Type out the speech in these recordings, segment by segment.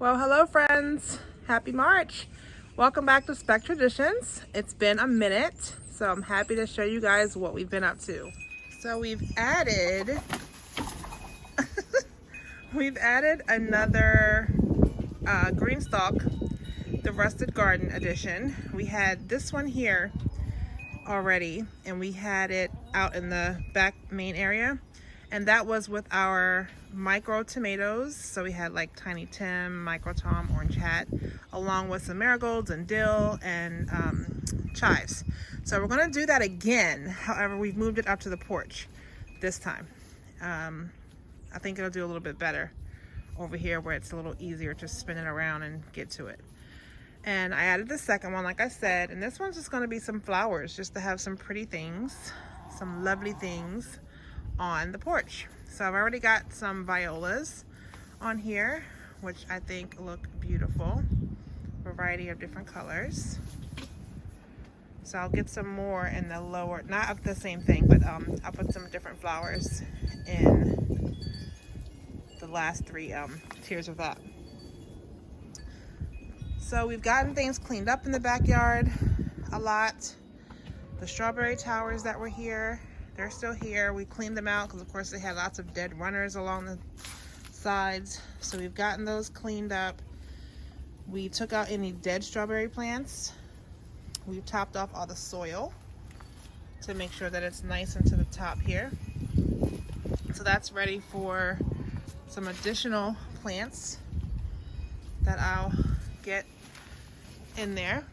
Well, hello friends. Happy March. Welcome back to Spec Traditions. It's been a minute, so I'm happy to show you guys what we've been up to. So we've added another green stalk, the Rusted Garden edition. We had this one here already, and we had it out in the back main area, and that was with our micro tomatoes. So we had like Tiny Tim, Micro Tom, Orange Hat, along with some marigolds and dill and chives. So we're gonna do that again. However, we've moved it up to the porch this time. I think it'll do a little bit better over here where it's a little easier to spin it around and get to it. And I added the second one, like I said, and this one's just gonna be some flowers, just to have some pretty things, some lovely things on the porch. So I've already got some violas on here, which I think look beautiful. Variety of different colors. So I'll get some more in the lower, not of the same thing, but I'll put some different flowers in the last three tiers of that. So we've gotten things cleaned up in the backyard a lot. The strawberry towers that were here, they're still here. We cleaned them out because of course they had lots of dead runners along the sides. So we've gotten those cleaned up. We took out any dead strawberry plants. We've topped off all the soil to make sure that it's nice into the top here. So that's ready for some additional plants that I'll get in there.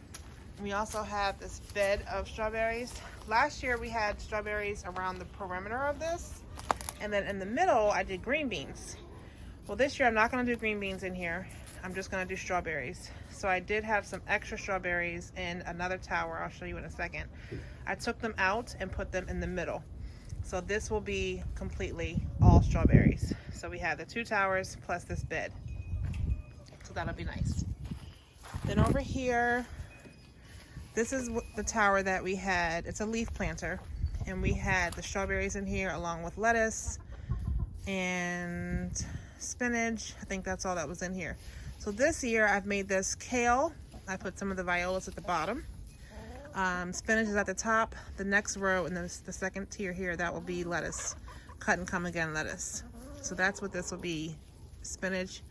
We also have this bed of strawberries. Last year we had strawberries around the perimeter of this, and then in the middle I did green beans. Well, this year I'm not going to do green beans in here. I'm just going to do strawberries. So I did have some extra strawberries in another tower. I'll show you in a second. I took them out and put them in the middle. So this will be completely all strawberries. So we have the two towers plus this bed. So that'll be nice. Then over here, this is the tower that we had. It's a leaf planter, and we had the strawberries in here along with lettuce and spinach. I think that's all that was in here. So this year I've made this kale. I put some of the violas at the bottom. Spinach is at the top. The next row and the second tier here, that will be lettuce, cut and come again lettuce. So that's what this will be: spinach,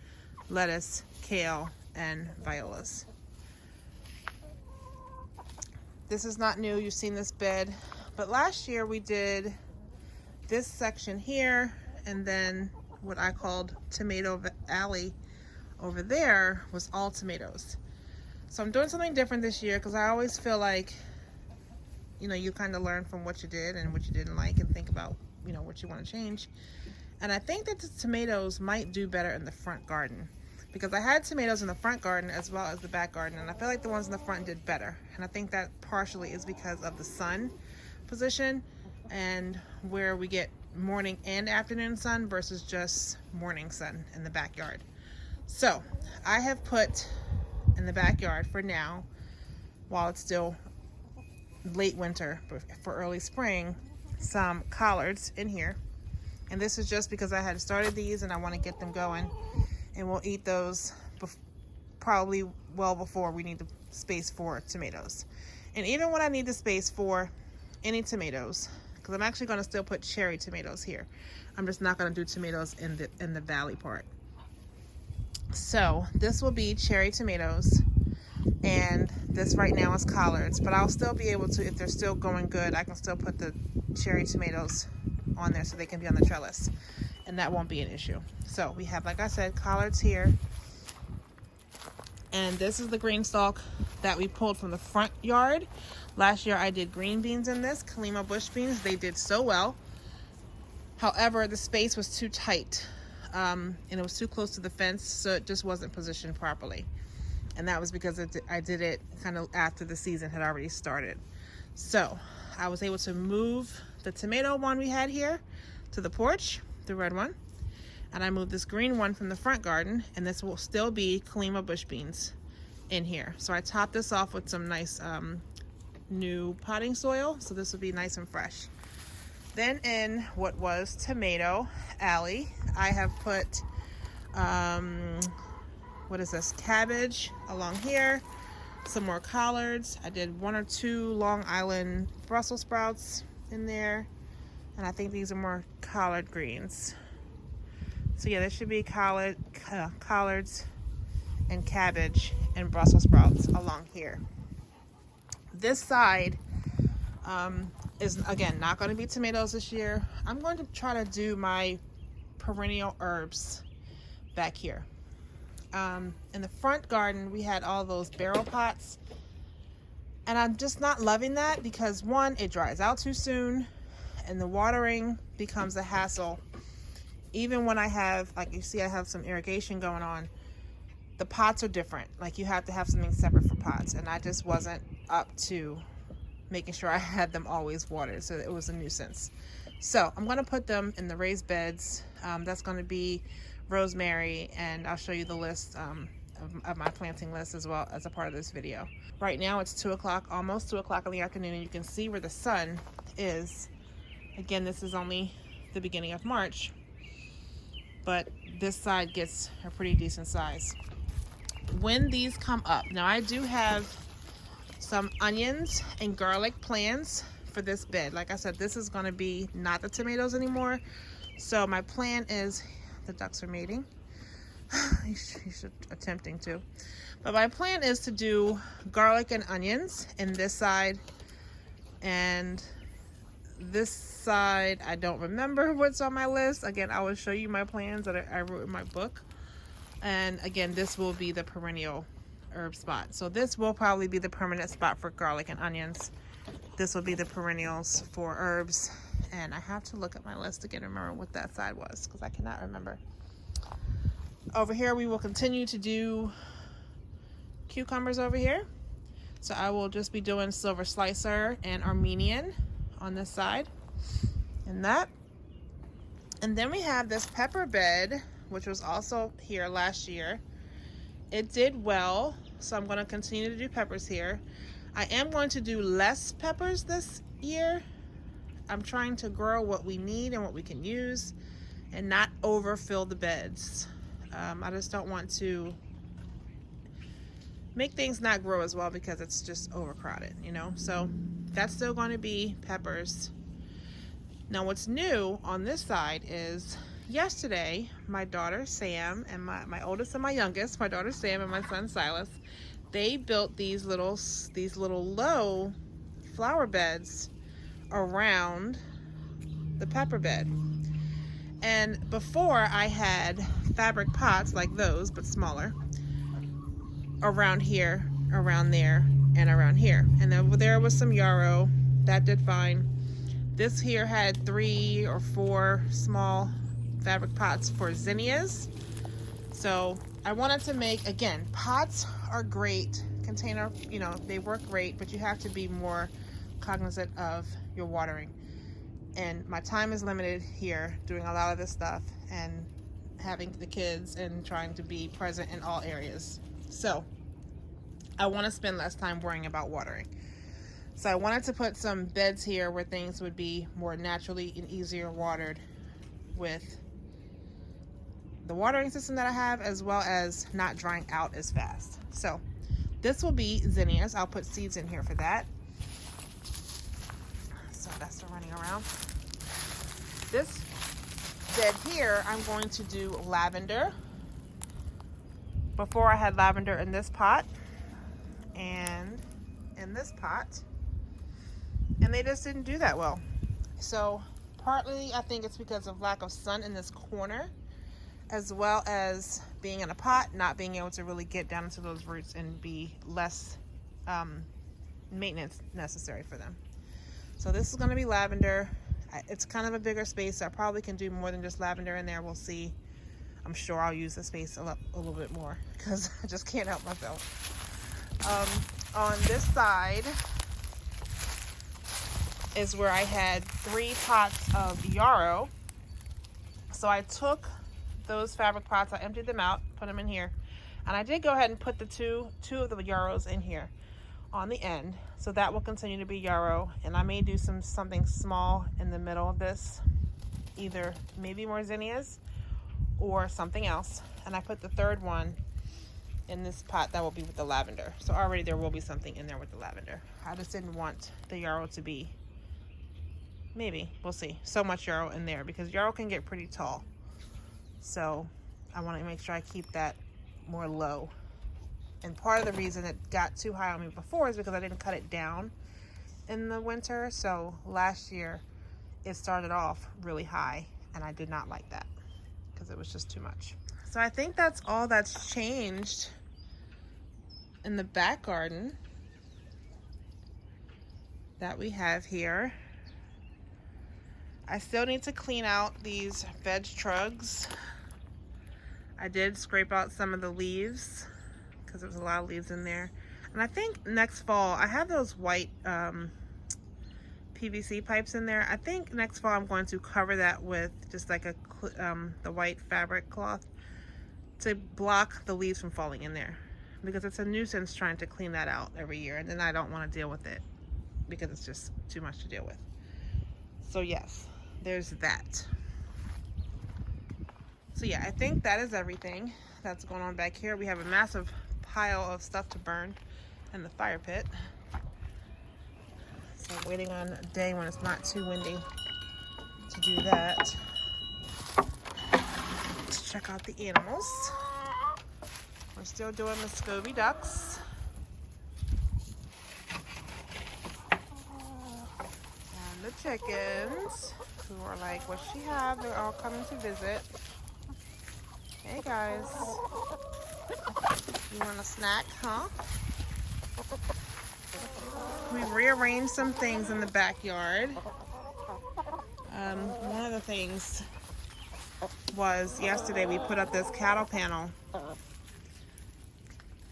lettuce, kale, and violas. This is not new, you've seen this bed, but last year we did this section here, and then what I called Tomato Alley over there was all tomatoes. So I'm doing something different this year because I always feel like, you kind of learn from what you did and what you didn't like and think about, what you want to change. And I think that the tomatoes might do better in the front garden, because I had tomatoes in the front garden as well as the back garden, and I feel like the ones in the front did better. And I think that partially is because of the sun position and where we get morning and afternoon sun versus just morning sun in the backyard. So I have put in the backyard for now, while it's still late winter for early spring, some collards in here. And this is just because I had started these and I want to get them going. And we'll eat those probably well before we need the space for tomatoes. And even when I need the space for any tomatoes, because I'm actually going to still put cherry tomatoes here. I'm just not going to do tomatoes in the valley part. So this will be cherry tomatoes, and this right now is collards. But I'll still be able to, if they're still going good, I can still put the cherry tomatoes on there so they can be on the trellis, and that won't be an issue. So we have, like I said, collards here. And this is the green stalk that we pulled from the front yard. Last year I did green beans in this, Kalima bush beans. They did so well. However, the space was too tight, and it was too close to the fence, so it just wasn't positioned properly. And that was because I did it kind of after the season had already started. So I was able to move the tomato one we had here to the porch, the red one. And I moved this green one from the front garden, and this will still be Kalima bush beans in here. So I topped this off with some nice new potting soil, so this will be nice and fresh. Then in what was Tomato Alley, I have put what is this, cabbage along here, some more collards. I did 1 or 2 Long Island Brussels sprouts in there, and I think these are more collard greens. So yeah, there should be collards and cabbage and Brussels sprouts along here. This side is, again, not going to be tomatoes this year. I'm going to try to do my perennial herbs back here. In the front garden, we had all those barrel pots, and I'm just not loving that because, one, it dries out too soon, and the watering becomes a hassle. Even when I have, like you see, I have some irrigation going on, the pots are different. Like, you have to have something separate for pots, and I just wasn't up to making sure I had them always watered, so it was a nuisance. So I'm going to put them in the raised beds. That's going to be rosemary, and I'll show you the list of my planting list as well as a part of this video. Right now it's 2 o'clock, almost 2 o'clock in the afternoon, and you can see where the sun is. Again, this is only the beginning of March, but this side gets a pretty decent size. When these come up, now I do have some onions and garlic plants for this bed. Like I said, this is going to be not the tomatoes anymore. So my plan is, the ducks are mating. He's attempting to. But my plan is to do garlic and onions in this side, and this side I don't remember what's on my list. Again, I will show you my plans that I wrote in my book. And again, this will be the perennial herb spot. So this will probably be the permanent spot for garlic and onions. This will be the perennials for herbs. And I have to look at my list again and remember what that side was, because I cannot remember. Over here, we will continue to do cucumbers over here. So I will just be doing silver slicer and Armenian on this side. And that. And then we have this pepper bed, which was also here last year. It did well, so I'm going to continue to do peppers here. I am going to do less peppers this year. I'm trying to grow what we need and what we can use and not overfill the beds. I just don't want to make things not grow as well because it's just overcrowded, you know? So that's still going to be peppers. Now what's new on this side is yesterday, my daughter Sam and my oldest and my youngest, my daughter Sam and my son Silas, they built these little low flower beds around the pepper bed. And before, I had fabric pots like those, but smaller, around here, around there, and around here. And then there was some yarrow. That did fine. This here had 3 or 4 small fabric pots for zinnias. So I wanted to make, again, pots are great, container, you know, they work great, but you have to be more cognizant of your watering. And my time is limited here doing a lot of this stuff and having the kids and trying to be present in all areas. So I want to spend less time worrying about watering. So I wanted to put some beds here where things would be more naturally and easier watered with the watering system that I have, as well as not drying out as fast. So this will be zinnias. I'll put seeds in here for that. So that's the running around. This bed here, I'm going to do lavender. Before I had lavender in this pot and in this pot, and they just didn't do that well. So partly I think it's because of lack of sun in this corner, as well as being in a pot, not being able to really get down into those roots and be less maintenance necessary for them. So this is going to be lavender. It's kind of a bigger space, so I probably can do more than just lavender in there. We'll see. I'm sure I'll use the space a little bit more because I just can't help myself. On this side is where I had 3 pots of yarrow. So I took those fabric pots, I emptied them out, put them in here, and I did go ahead and put the two of the yarrows in here on the end. So that will continue to be yarrow, and I may do something small in the middle of this, either maybe more zinnias or something else. And I put the third one in this pot that will be with the lavender. So already there will be something in there with the lavender. I just didn't want the yarrow to be, maybe, we'll see, so much yarrow in there because yarrow can get pretty tall. So I want to make sure I keep that more low. And part of the reason it got too high on me before is because I didn't cut it down in the winter. So last year it started off really high and I did not like that because it was just too much. So I think that's all that's changed in the back garden that we have here. I still need to clean out these veg trugs. I did scrape out some of the leaves because there was a lot of leaves in there. And I think next fall, I have those white PVC pipes in there. I think next fall I'm going to cover that with just like the white fabric cloth to block the leaves from falling in there, because it's a nuisance trying to clean that out every year, and then I don't want to deal with it because it's just too much to deal with. So yes, there's that. So yeah, I think that is everything that's going on back here. We have a massive pile of stuff to burn in the fire pit. So waiting on a day when it's not too windy to do that. Let's check out the animals. We're still doing Muscovy ducks. And the chickens, who are like, what she have? They're all coming to visit. Hey guys. You want a snack, huh? We rearranged some things in the backyard. One of the things was yesterday we put up this cattle panel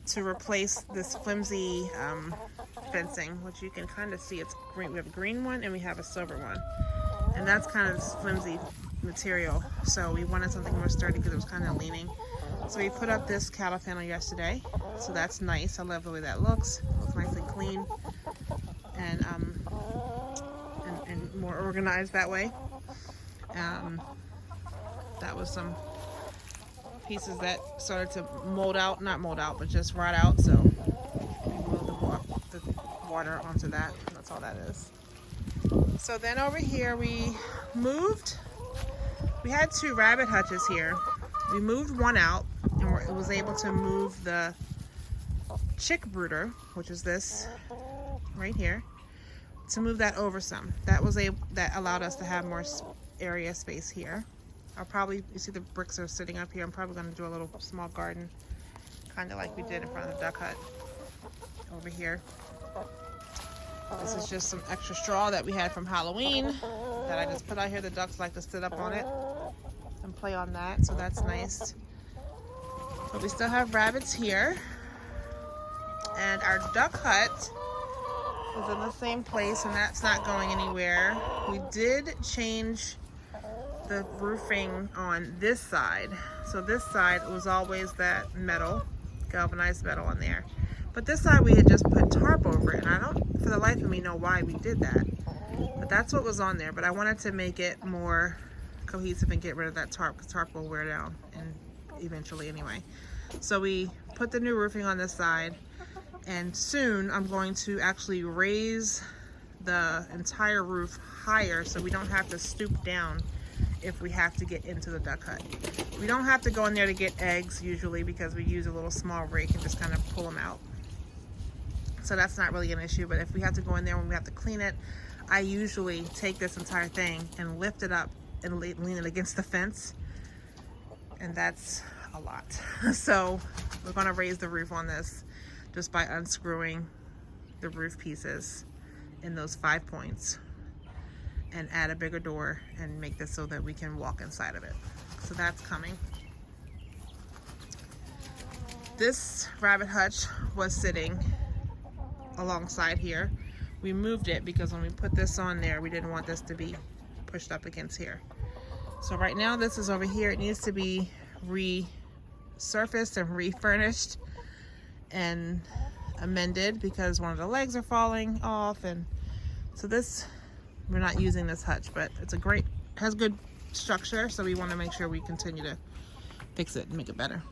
to replace this flimsy fencing, which you can kind of see. It's green. We have a green one and we have a silver one, and that's kind of this flimsy material. So we wanted something more sturdy because it was kind of leaning. So we put up this cattle panel yesterday. So that's nice. I love the way that looks. It looks nice and clean and more organized that way. That was some pieces that started to mold out, not mold out, but just rot out. So we moved the water onto that. That's all that is. So then over here we had 2 rabbit hutches here. We moved one out and was able to move the chick brooder, which is this right here, to move that over some. That allowed us to have more area space here. You see the bricks are sitting up here. I'm probably going to do a little small garden, kind of like we did in front of the duck hut over here. This is just some extra straw that we had from Halloween that I just put out here. The ducks like to sit up on it and play on that, so that's nice. But we still have rabbits here. And our duck hut is in the same place, and that's not going anywhere. We did change the roofing on this side. So this side was always that metal, galvanized metal on there. But this side we had just put tarp over it, and I don't for the life of me know why we did that. But that's what was on there. But I wanted to make it more cohesive and get rid of that tarp, because tarp will wear down and eventually anyway. So we put the new roofing on this side, and soon I'm going to actually raise the entire roof higher so we don't have to stoop down if we have to get into the duck hut. We don't have to go in there to get eggs usually, because we use a little small rake and just kind of pull them out. So that's not really an issue. But if we have to go in there when we have to clean it, I usually take this entire thing and lift it up and lean it against the fence, and that's a lot. So we're going to raise the roof on this just by unscrewing the roof pieces in those 5 points and add a bigger door and make this so that we can walk inside of it. So that's coming. This rabbit hutch was sitting alongside here. We moved it because when we put this on there, we didn't want this to be pushed up against here. So right now this is over here. It needs to be resurfaced and refurnished and amended because one of the legs are falling off, and so this, we're not using this hutch, but it's has good structure, so we want to make sure we continue to fix it and make it better.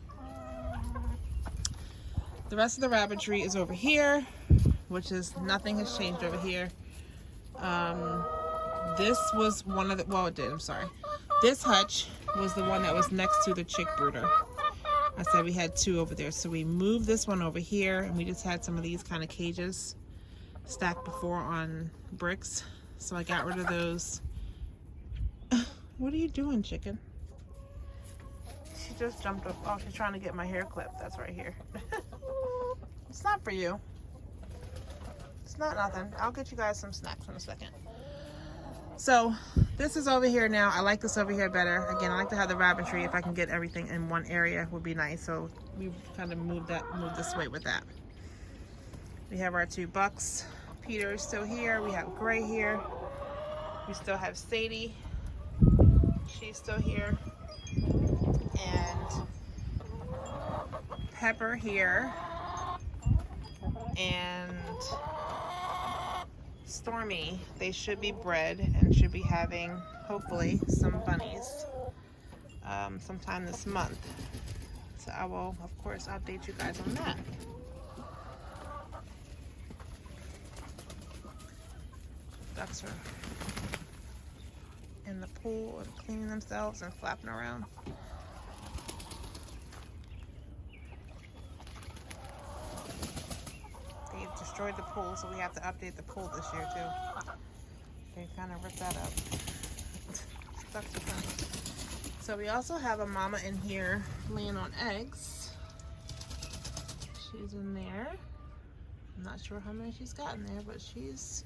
The rest of the rabbitry is over here, which is nothing has changed over here. This was one of the, well, it did, I'm sorry. This hutch was the one that was next to the chick brooder. I said we had 2 over there, so we moved this one over here, and we just had some of these kind of cages stacked before on bricks, so I got rid of those. What are you doing, chicken? She just jumped up. Oh, she's trying to get my hair clipped. That's right here. It's not for you. It's not nothing. I'll get you guys some snacks in a second. So this is over here now. I like this over here better. Again, I like to have the rabbitry. If I can get everything in one area, would be nice. So we kind of moved this way with that. We have our 2 bucks. Peter is still here. We have Gray here. We still have Sadie. She's still here. And Pepper here. And Stormy. They should be bred and should be having, hopefully, some bunnies sometime this month. So I will, of course, update you guys on that. Ducks are in the pool and cleaning themselves and flapping around. They destroyed the pool, so we have to update the pool this year too. They kind of ripped that up. Ducks are funny. So we also have a mama in here laying on eggs. She's in there. I'm not sure how many she's got in there, but she's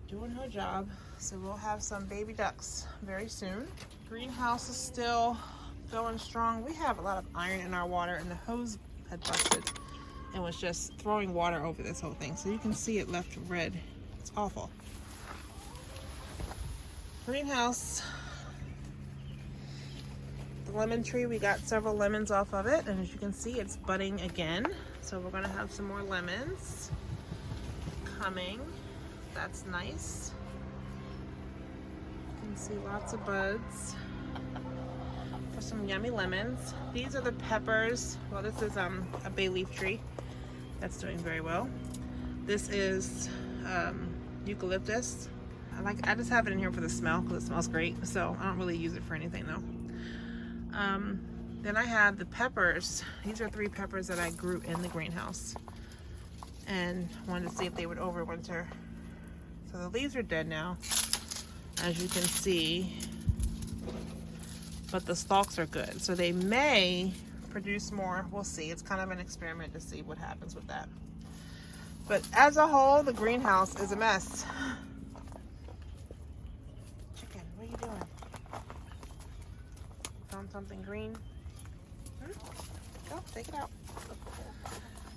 doing her job. So we'll have some baby ducks very soon. Greenhouse is still going strong. We have a lot of iron in our water, and the hose had busted and was just throwing water over this whole thing. So you can see it left red. It's awful. Greenhouse. The lemon tree, we got several lemons off of it, and as you can see, it's budding again. So we're gonna have some more lemons coming. That's nice. You can see lots of buds for some yummy lemons. These are the peppers. Well, this is a bay leaf tree that's doing very well. This is eucalyptus. I just have it in here for the smell because it smells great. So I don't really use it for anything though. Then I have the peppers. These are 3 peppers that I grew in the greenhouse and wanted to see if they would overwinter. So the leaves are dead now, as you can see, but the stalks are good. So they may produce more. We'll see. It's kind of an experiment to see what happens with that. But as a whole, the greenhouse is a mess. Chicken, what are you doing? Found something green? Go, take it out.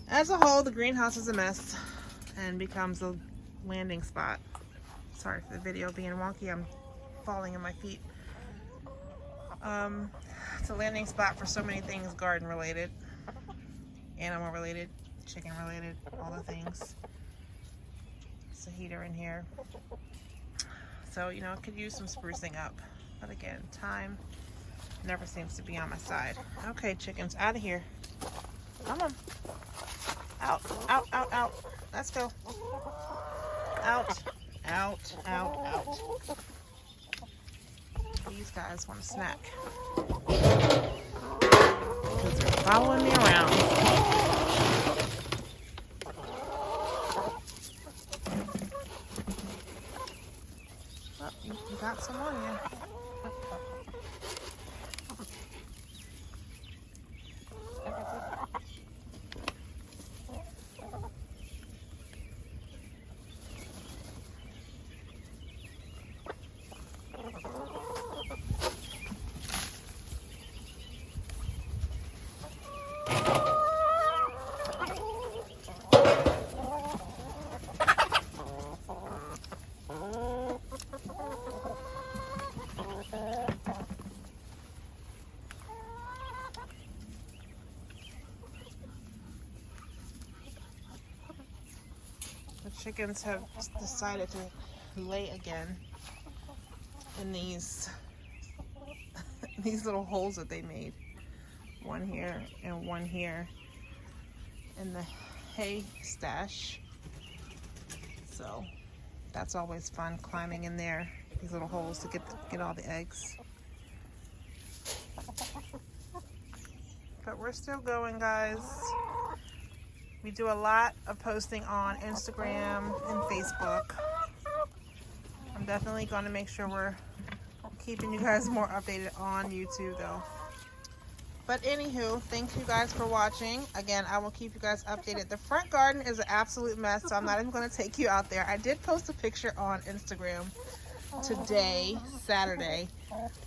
As a whole, the greenhouse is a mess and becomes a landing spot. Sorry for the video being wonky. I'm falling in my feet. It's a landing spot for so many things garden related, animal related, chicken related, all the things. It's a heater in here. So, you know, it could use some sprucing up. But again, time never seems to be on my side. Okay, chickens, out of here. Come on. Out, out, out, out. Let's go. Out, out, out, out. These guys want a snack. Because they're following me around. Oh, you got some on you. The chickens have decided to lay again in these these little holes that they made. One here and one here. in the hay stash. So that's always fun, climbing in there, these little holes to get all the eggs. But we're still going, guys. We do a lot of posting on Instagram and Facebook. I'm definitely going to make sure we're keeping you guys more updated on YouTube though. But anywho, thank you guys for watching. Again, I will keep you guys updated. The front garden is an absolute mess, so I'm not even going to take you out there. I did post a picture on Instagram today, Saturday.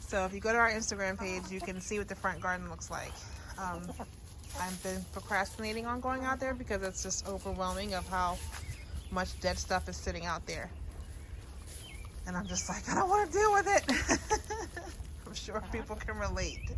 So if you go to our Instagram page, you can see what the front garden looks like. I've been procrastinating on going out there because it's just overwhelming of how much dead stuff is sitting out there. And I'm just like, I don't want to deal with it. I'm sure people can relate.